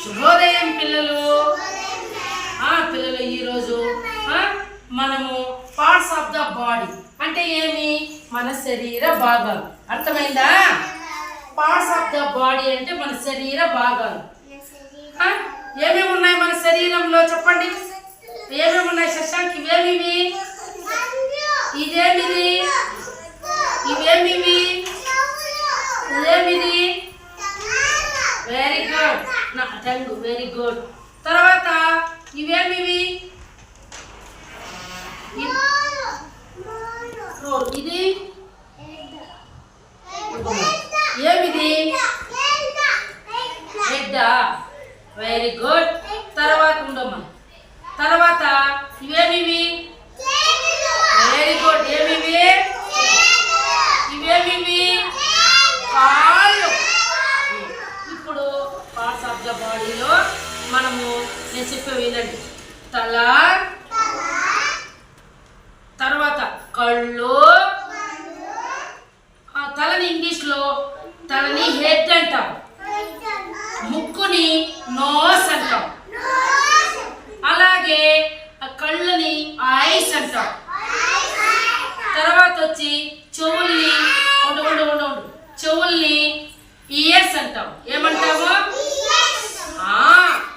శుభోదయం పిల్లలు. పిల్లలు ఈరోజు మనము పార్ట్స్ ఆఫ్ ద బాడీ అంటే ఏమి, మన శరీర భాగాలు. అర్థమైందా? పార్ట్స్ ఆఫ్ ద బాడీ అంటే మన శరీర భాగాలు. ఏమేమి ఉన్నాయి మన శరీరంలో చెప్పండి. ఏమేమి ఉన్నాయి శశాంక్? ఇవేమివి? ఇదేమిది? ఇవేమివి? ఇదేమిది? Very good. నా టంగ్. Very good. తర్వాత ఇవేమివి? ఇది ఏమిది? హెడ్. Very good. తర్వాత ఉండమ్మా. తర్వాత ఇవేమివి? Very good. ఏమివి? ఇవేమివి? కాళ్ళు. ఇప్పుడు పార్ట్స్ ఆఫ్ ద బాడీలో మనము నేను చెప్పే వినండి. తల, తర్వాత కళ్ళు. తలని ఇంగ్లీష్లో తలని హెడ్ అంటాం, ముక్కుని నోస్ అంటాం, అలాగే కళ్ళని ఐస్ అంటాం. తర్వాత వచ్చి చెవుల్ని చెవుల్ని ఇయర్స్ అంటాం. ఏమంటాము?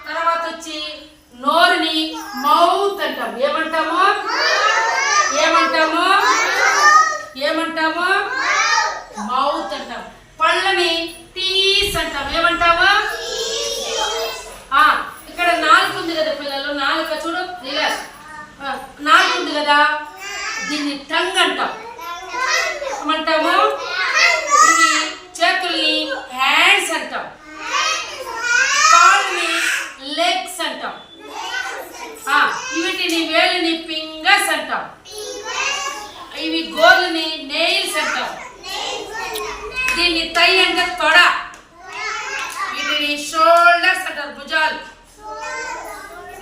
తర్వాత వచ్చి నోరుని మౌత్ అంటాం. ఏమంటాము? ఏమంటాము? ఏమంటాము? మౌత్ అంటాం. పళ్ళని టీస్ అంటాం. ఏమంటాము? ఇక్కడ నాలుగు ఉంది కదా పిల్లలు, నాలుక చూడు, నాలుగు ఉంది కదా, దీన్ని టంగ్ అంటాం. ఏమంటాము? ఇవి చేతుల్ని హ్యాండ్స్ అంటాం, కాళ్ళని లెగ్స్ అంటాం, వీటిని వేలిని ఫింగర్స్ అంటాం, ఇవి గోర్లని నెయిల్స్ అంటాం, దీన్ని తై అంటే తొడ, వీటిని షోల్డర్స్ అంటారు, భుజాలు.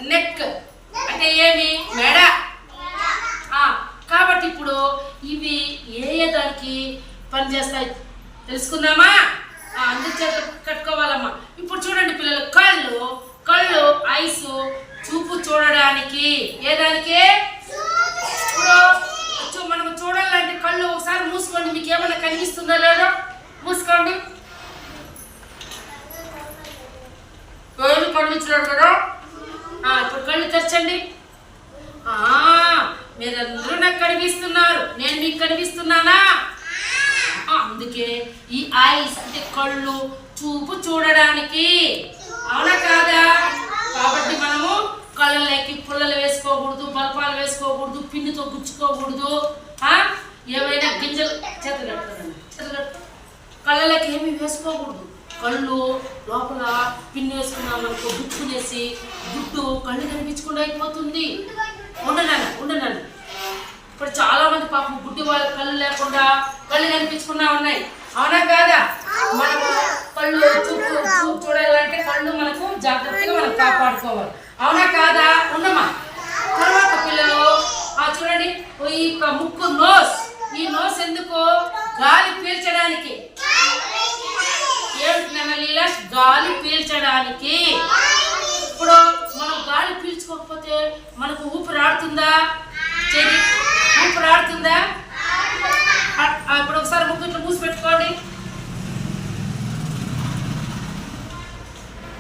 నెక్ అంటే ఏమి? మెడ. కాబట్టి ఇప్పుడు ఇవి ఏ దానికి పనిచేస్తాయి తెలుసుకుందామా? అందరి చేతులు కట్టుకోవాలమ్మా. ఇప్పుడు చూడండి పిల్లలు, కళ్ళు ఐస్ చూపు చూడడానికి. ఏ దానికి? ఇప్పుడు మనకు చూడాలంటే కళ్ళు ఒకసారి మూసుకోండి. మీకు ఏమైనా కనిపిస్తుందో లేదో మూసుకోండి. కళ్ళు కనిపించలేదు కదా. ఇప్పుడు కళ్ళు తెరచండి. మీరందరూ నాకు కనిపిస్తున్నారు, నేను మీకు కనిపిస్తున్నానా? అందుకే ఈ ఐస్ అంటే కళ్ళు చూపు చూడడానికి. అవునా కాదా? కాబట్టి మనము కళ్ళలోకి పుల్లలు వేసుకోకూడదు, బల్పాలు వేసుకోకూడదు, పిన్నితో గుచ్చుకోకూడదు, ఏమైనా గింజలు చేతులు కళ్ళలోకి ఏమి వేసుకోకూడదు. కళ్ళు లోపల పిన్ని వేసుకున్నాం అనుకో, గుచ్చుకునేసి గుడ్డు కళ్ళు కనిపించకుండా అయిపోతుంది. ఉండనండి. ఇప్పుడు చాలా మంది పాపం గుడ్డి వాళ్ళ కళ్ళు లేకుండా కళ్ళు కనిపించకుండా ఉన్నాయి. అవునా కాదా? మనము కళ్ళు చూపు చూడాలంటే కళ్ళు మనకు జాగ్రత్తగా మనం కాపాడుకోవాలి. అవునా కాదా? ఉండమా. తర్వాత పిల్లలు చూడండి, ఈ ముక్కు నోస్. ఈ నోస్ ఎందుకు? గాలి పీల్చడానికి. ఏమిటి లీలాష్? గాలి పీల్చడానికి. ఇప్పుడు మనం గాలి పీల్చుకోకపోతే మనకు ఊపిరి ఆడుతుందా? ఊపిరి ఆడుతుందా? ఇప్పుడు ఒకసారి ముక్కు ఇట్లా మూసి పెట్టుకోండి.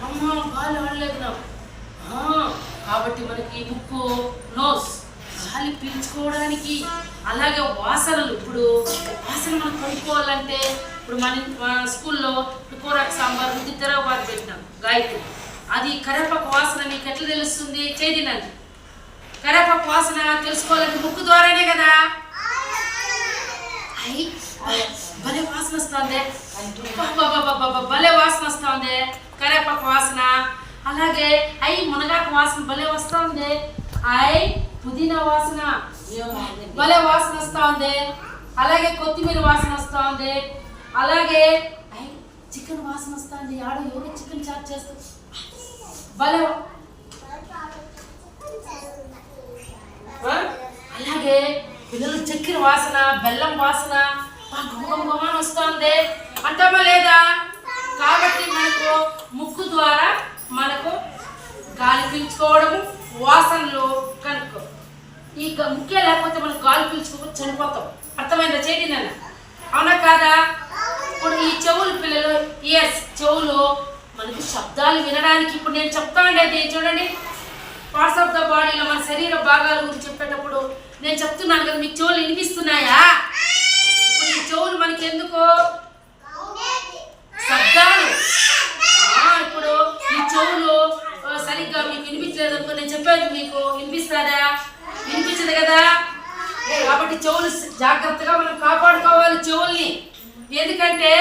అమ్మా గాలి ఆడలేదు నాకు. కాబట్టి మనకి ముక్కు నోస్ గాలి పీల్చుకోవడానికి. అలాగే వాసనలు. ఇప్పుడు వాసన మనం కొనుక్కోవాలంటే ఇప్పుడు మన స్కూల్లో కూరకు సాంబార్ తిరగబాటు పెట్టినాం గాయత్రి. అది కరేపాకు వాసన మీకు ఎట్లా తెలుస్తుంది? చేదినండి. కరేపాకు వాసన తెలుసుకోవాలంటే ముక్కు ద్వారానే కదా. భలే వాసన వస్తుంది, భలే వాసన వస్తుంది కరేపాకు వాసన. అలాగే మునగాకు వాసన భలే వస్తూ ఉంది. పుదీనా వాసన భలే వాసన వస్తూ ఉంది. అలాగే కొత్తిమీర వాసన వస్తూ ఉంది. అలాగే చికెన్ వాసన వస్తుంది. ఎవరో చికెన్ చాట్ చేస్తుంది భలే. అలాగే పిల్లలు చక్కెర వాసన, బెల్లం వాసన గుమగుమని వస్తుంది అంటామా లేదా? కాబట్టి మనకు ముక్కు ద్వారా మనకు పీల్చుకోవడము, వాసనలు కనుక్కో. ఈ ముఖ్యం లేకపోతే మనం గాలి పీల్చుకోకపోతే చనిపోతాం. అర్థమైందా? చేయండి నాన్న, అవునా కాదా? ఇప్పుడు ఈ చెవులు పిల్లలు, ఇయర్స్ చెవులు మనకి శబ్దాలు వినడానికి. ఇప్పుడు నేను చెప్తా ఉండేది చూడండి, పార్ట్స్ ఆఫ్ ద బాడీలో మన శరీర భాగాల గురించి చెప్పేటప్పుడు నేను చెప్తున్నాను కదా, మీకు చెవులు వినిపిస్తున్నాయా? ఇప్పుడు ఈ చెవులు మనకి ఎందుకు? శబ్దాలు. ఇప్పుడు ఈ చెవులు సరిగ్గా మీకు వినిపించలేదు అనుకో, నేను చెప్పేది మీకు వినిపిస్తుందా? వినిపించదు కదా. కాబట్టి చెవులు జాగ్రత్తగా మనం కాపాడుకోవాలి చెవుల్ని. ఎందుకంటే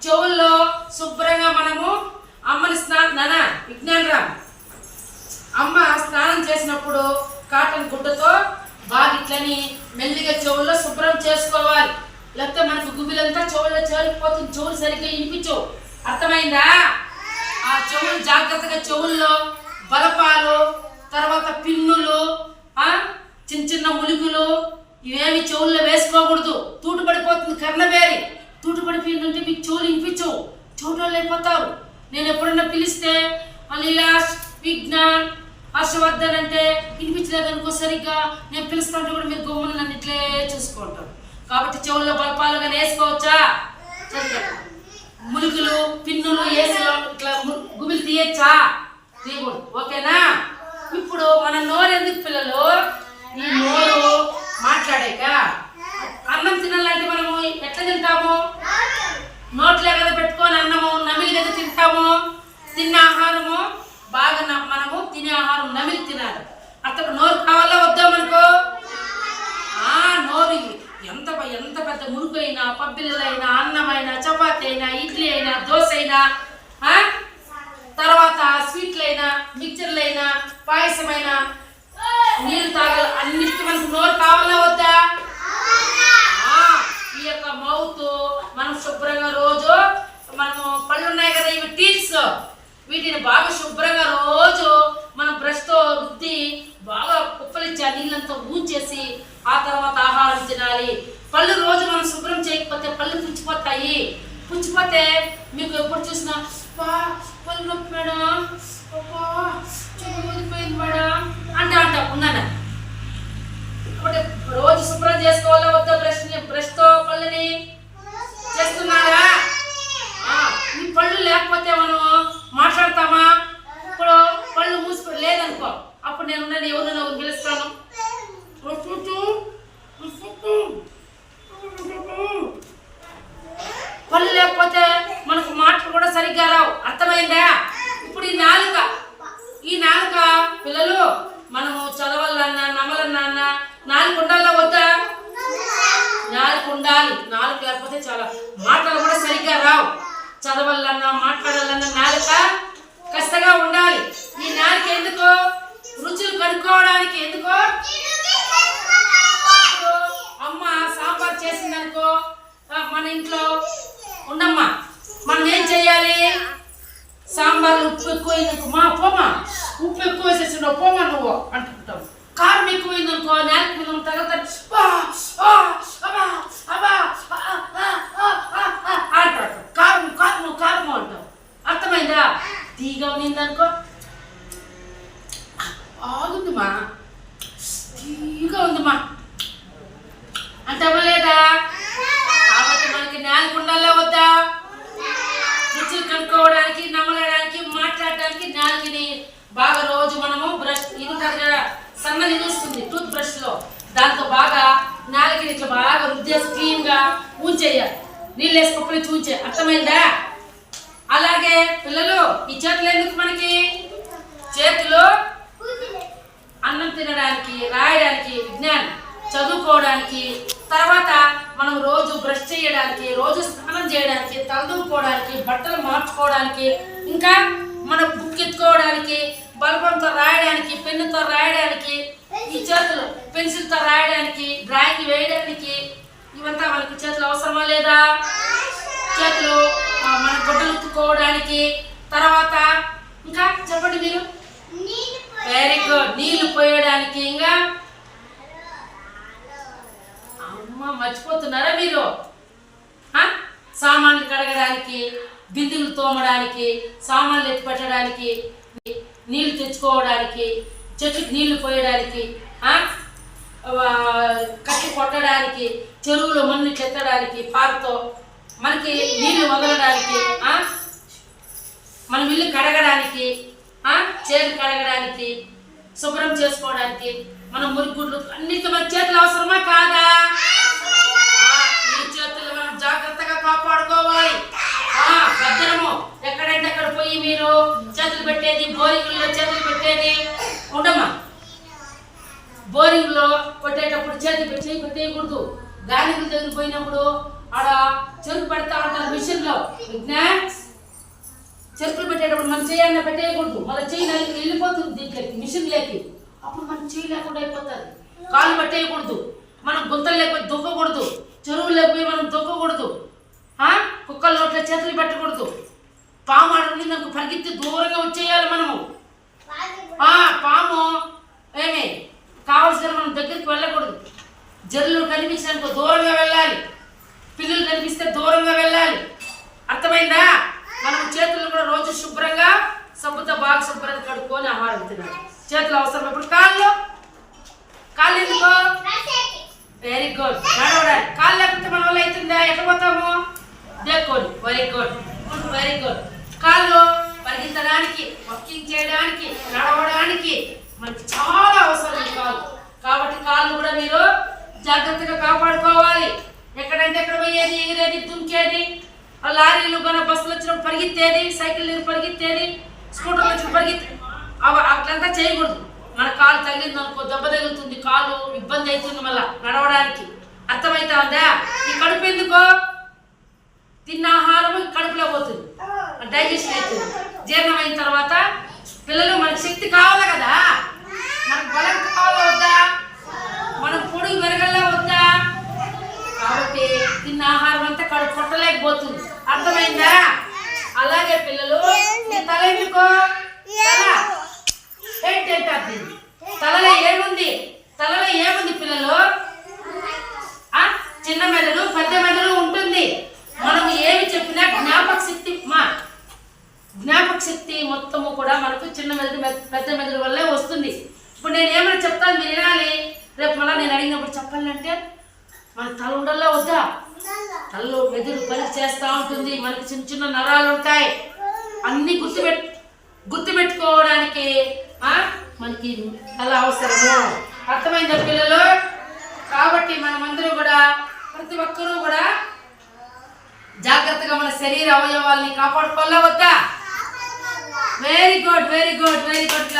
చెవుల్లో శుభ్రంగా మనము అమ్మని నానా విజ్ఞానరామ్ అమ్మ స్నానం చేసినప్పుడు కాటన్ గుడ్డతో బాగా ఇట్లని మెల్లిగా చెవుల్లో శుభ్రం చేసుకోవాలి. లేకపోతే మనకు గుబిలంతా చెవుల్లో చేరిపోతుంది, చెవులు సరిగ్గా వినిపించవు. అర్థమైందా? ఆ చెవులు జాగ్రత్తగా, చెవుల్లో బలపాలు, తర్వాత పిన్నులు, చిన్న చిన్న ములుగులు ఇవేమి చెవుల్లో వేసుకోకూడదు. తూటు పడిపోతుంది, కర్ణబేరి తూటు పడిపోయిందంటే మీకు చెవులు వినిపించవు, చెవుటోళ్ళు అయిపోతారు. నేను ఎప్పుడన్నా పిలిస్తే లీలాష్, విజ్ఞాన్, హర్షవర్ధన్ అంటే వినిపించలేదు అనుకో సరిగ్గా, నేను పిలుస్తుంటే కూడా మీరు గమ్మున నన్ను ఇట్లే చూసుకుంటారు. కాబట్టి చెవుల్లో బలపాలుగా వేసుకోవచ్చా? సరిగ్గా ములుగులు, పిన్నులు వేసిలో ఇట్లా గుబిలు తీయచ్చా? తీయకూడదు. ఓకేనా? ఇప్పుడు మన నోరు ఎందుకు పిల్లలు? ఈ నోరు మాట్లాడాక అన్నం తినాలంటే మనము ఎట్లా తింటాము? నోట్లే కదా పెట్టుకొని అన్నము నమిలి కదా తింటాము. తిన్న ఆహారము బాగా మనము తినే ఆహారం నమిలి తినాలి. అతను నోరు కావాలా వద్దా మనకు? నోరు ఎంత ఎంత పెద్ద మురుకు అయినా, పబ్బిళ్ళైనా, అన్నమైనా, చపాతీ అయినా, ఇడ్లీ అయినా, దోశ అయినా, తర్వాత స్వీట్లైనా, మిక్చర్లైనా, పాయసమైనా, నీళ్ళు తాగాలి, అన్నిటికీ మనకు నోరు కావాలా వద్దా? ఈ యొక్క మౌత్ మనం శుభ్రంగా రోజు మనము పళ్ళు ఉన్నాయి కదా, ఇవి టీత్స్, వీటిని బాగా శుభ్రంగా రోజు మనం బ్రష్తో రుద్ది బాగా కుప్పలిచ్చి ఆ నీళ్ళంతా ఊంచేసి ఆ తర్వాత ఆహారం తినాలి. పళ్ళు రోజు మనం శుభ్రం చేయకపోతే పళ్ళు పుచ్చిపోతాయి. పుచ్చిపోతే మీకు ఎప్పుడు చూసినా పళ్ళు నొప్పి మేడం, ఊదిపోయింది మేడం అంటే అంటాం. ఉన్నాను కాబట్టి రోజు శుభ్రం చేసుకోవాలా వద్దా? బ్రష్తో పళ్ళని చేస్తున్నారా? ఈ పళ్ళు లేకపోతే మనం మాట్లాడతామా? ఇప్పుడు పళ్ళు మూసిపోయి లేదనుకో, అప్పుడు నేను ఎవరైనా పిలుస్తాను, పళ్ళు లేకపోతే మనకు మాటలు కూడా సరిగ్గా రావు. అర్థమైందా? ఇప్పుడు ఈ నాలుక పిల్లలు మనము చదవాలన్నా, నమలన్నా నాలుగు ఉండాలా వద్దా? నాలుగు ఉండాలి. నాలుగు లేకపోతే చాలా మాటలు కూడా సరిగ్గా రావు. చదవాలన్నా, మాట్లాడాలన్నా నాలుక కష్టంగా ఉండాలి. ఈ నాలుక ఎందుకు? రుచులు కనుక్కోవడానికి. ఎందుకో? అమ్మ సాంబార్ చేసిందనుకో, మన ఇంట్లో ఉండమ్మా, మనం ఏం చెయ్యాలి? సాంబార్ ఉప్పు ఎక్కువైందనుకో, పోమా ఉప్పు ఎక్కువ వేసేసినావు, పోమా నువ్వు అంటుంటావు. కారం ఎక్కువైందనుకో, నేల మీద తగలుతాడు అంటాడు, కారం కారం కారం అంటావు. అర్థమైందా? తీగా ఉన్నిందనుకో, ఆగుందిమా, తీగా ఉందిమా అంటావా లేదా? కాబట్టి మనకి నేలకు ఉండాలా వద్దా? రుచులు కనుక్కోవడానికి, నమలడానికి, మాట్లాడడానికి నేలకిని బాగా రోజు మనము బ్రష్ ఇది ఉంటుంది కదా, సన్నది వస్తుంది టూత్ బ్రష్ లో, దాంతో బాగా నేలకి ఇట్లా బాగా రుద్దేసి క్లీన్ గా ఊంచేయాలి. నీళ్ళు వేసి పప్పులు చూంచే. అర్థమైందా? అలాగే పిల్లలు ఈ చేతులు ఎందుకు మనకి? చేతులు అన్నం తినడానికి, రాయడానికి, విజ్ఞానం చదువుకోవడానికి, తర్వాత మనం రోజు బ్రష్ చేయడానికి, రోజు స్నానం చేయడానికి, తలదూకోవడానికి, బట్టలు మార్చుకోవడానికి, ఇంకా మన బుక్ ఎత్తుకోవడానికి, బల్బంతో రాయడానికి, పెన్నుతో రాయడానికి, ఈ చేతులు పెన్సిల్తో రాయడానికి, డ్రాయింగ్ వేయడానికి, ఇవంతా మనకి చేతులు అవసరమా లేదా? చేతులు మన గుడ్డలు ఉత్తుకోవడానికి, తర్వాత ఇంకా చెప్పండి మీరు. Very good. నీళ్లు పోయడానికి, ఇంకా అమ్మ మర్చిపోతున్నారా మీరు? సామాన్లు కడగడానికి, బిందులు తోమడానికి, సామాన్లు ఎత్తి పెట్టడానికి, నీళ్లు తెచ్చుకోవడానికి, చెట్టుకి నీళ్లు పోయడానికి, కట్టి కొట్టడానికి, చెరువులో మన్ను చెత్తడానికి, పారతో మనకి నీళ్లు వదలడానికి, మనం ఇల్లు కడగడానికి, చేతులు కడగడానికి, శుభ్రం చేసుకోవడానికి, మనం మురిగుడ్లు అన్నిటి మన చేతులు అవసరమా కాదా? ఈ చేతులు మనం జాగ్రత్తగా కాపాడుకోవాలి. భద్రము. ఎక్కడంటే అక్కడ పోయి మీరు చేతులు పెట్టేది, బోరింగ్లో చేతులు పెట్టేది ఉండమ్మా. బోరింగ్లో కొట్టేటప్పుడు చేతులు పెట్టేయకూడదు. గాలిగుల దగ్గర పోయినప్పుడు ఆడ చెరుకు పెడతా ఉంటారు మిషన్లో. చెరుకులు పెట్టేటప్పుడు మనం చేయన్న పెట్టేయకూడదు. మన చెయ్యి నలిగి వెళ్ళిపోతుంది దీంట్లోకి, మిషన్లోకి. అప్పుడు మనం చేయి లేకుండా అయిపోతుంది. కాళ్ళు పెట్టేయకూడదు. మనం గుంతలు లేకపోతే దుక్కకూడదు. చెరువులు లేకపోయి మనం దుక్కకూడదు. కుక్కల నోట్లో చేతులు పెట్టకూడదు. పాము ఆడుంది మనకు పరిగెత్తి దూరంగా వచ్చేయాలి మనము. పాము ఏమి కావాల్సిన మనం దగ్గరికి వెళ్ళకూడదు. జల్లు కనిపించినందుకు దూరంగా వెళ్ళాలి. పిల్లులు కనిపిస్తే దూరంగా వెళ్ళాలి. అర్థమైందా? మనం చేతులను కూడా రోజు శుభ్రంగా సబ్బుతో బాగా శుభ్రంగా కడుక్కొని ఆహారం తినాలి. చేతులు అవసరం. ఇప్పుడు కాళ్ళు ఎందుకో వెరీ గుడ్. నడవడానికి కాళ్ళు లేకపోతే మన వల్ల అవుతుందా? ఎట్లా పోతాము? దేక్కోండి. Very good, very good. కాళ్ళు పరిగెత్తడానికి, వాకింగ్ చేయడానికి, నడవడానికి మనకి చాలా అవసరం కాళ్ళు. కాబట్టి కాళ్ళు కూడా మీరు జాగ్రత్తగా కాపాడుకోవాలి. ఎక్కడంటే ఎక్కడ పోయేది, ఎగిరేది, దుంకేది, లారీలు కానీ బస్సులు వచ్చినప్పుడు పరిగెత్తేది, సైకిల్ పరిగెత్తేది, స్కూటర్లు వచ్చినప్పుడు పరిగెత్తే అట్లంతా చేయకూడదు. మన కాలు తగిలింది అనుకో, దెబ్బ తగులుతుంది, కాలు ఇబ్బంది అవుతుంది మళ్ళీ నడవడానికి. అర్థమవుతా ఉందా? ఈ కడుపు ఎందుకో తిన్న ఆహారం కడుపులో పోతుంది, డైజెషన్ అవుతుంది. జీర్ణం అయిన తర్వాత పిల్లలు మనకు శక్తి కావాలి కదా, మనకు బలం కావాలా వద్దా, మనకు పొడుగు మెరగల్లా వద్దా? కాబట్టి తిన్న ఆహారం అంతా కడుపు కొట్టలేకపోతుంది. అర్థమైందా? అలాగే పిల్లలు తల ఎందుకో, తలలో ఏముంది? తలలో ఏముంది పిల్లలు? చిన్న మెదడు, పెద్ద మెదడు ఉంటుంది. మనం ఏమి చెప్పినా జ్ఞాపక శక్తి మొత్తము కూడా మనకు చిన్న మెదడు, పెద్ద మెదడు వల్లే వస్తుంది. ఇప్పుడు నేను ఏమైనా చెప్తాను, మీరు వినాలి. రేపు మళ్ళీ నేను అడిగినప్పుడు చెప్పాలంటే మన తల ఉండల్లా వద్దా? తలలో మెదడు పని చేస్తూ ఉంటుంది. మనకి చిన్న చిన్న నరాలు ఉంటాయి. అన్ని గుర్తుపెట్టుకోవడానికి మనకి తల అవసరము. అర్థమైందా పిల్లలు? కాబట్టి మనమందరూ కూడా, ప్రతి ఒక్కరూ కూడా జాగ్రత్తగా మన శరీర అవయవాల్ని కాపాడుకోవాలా వద్దా? Very good, very good, very good.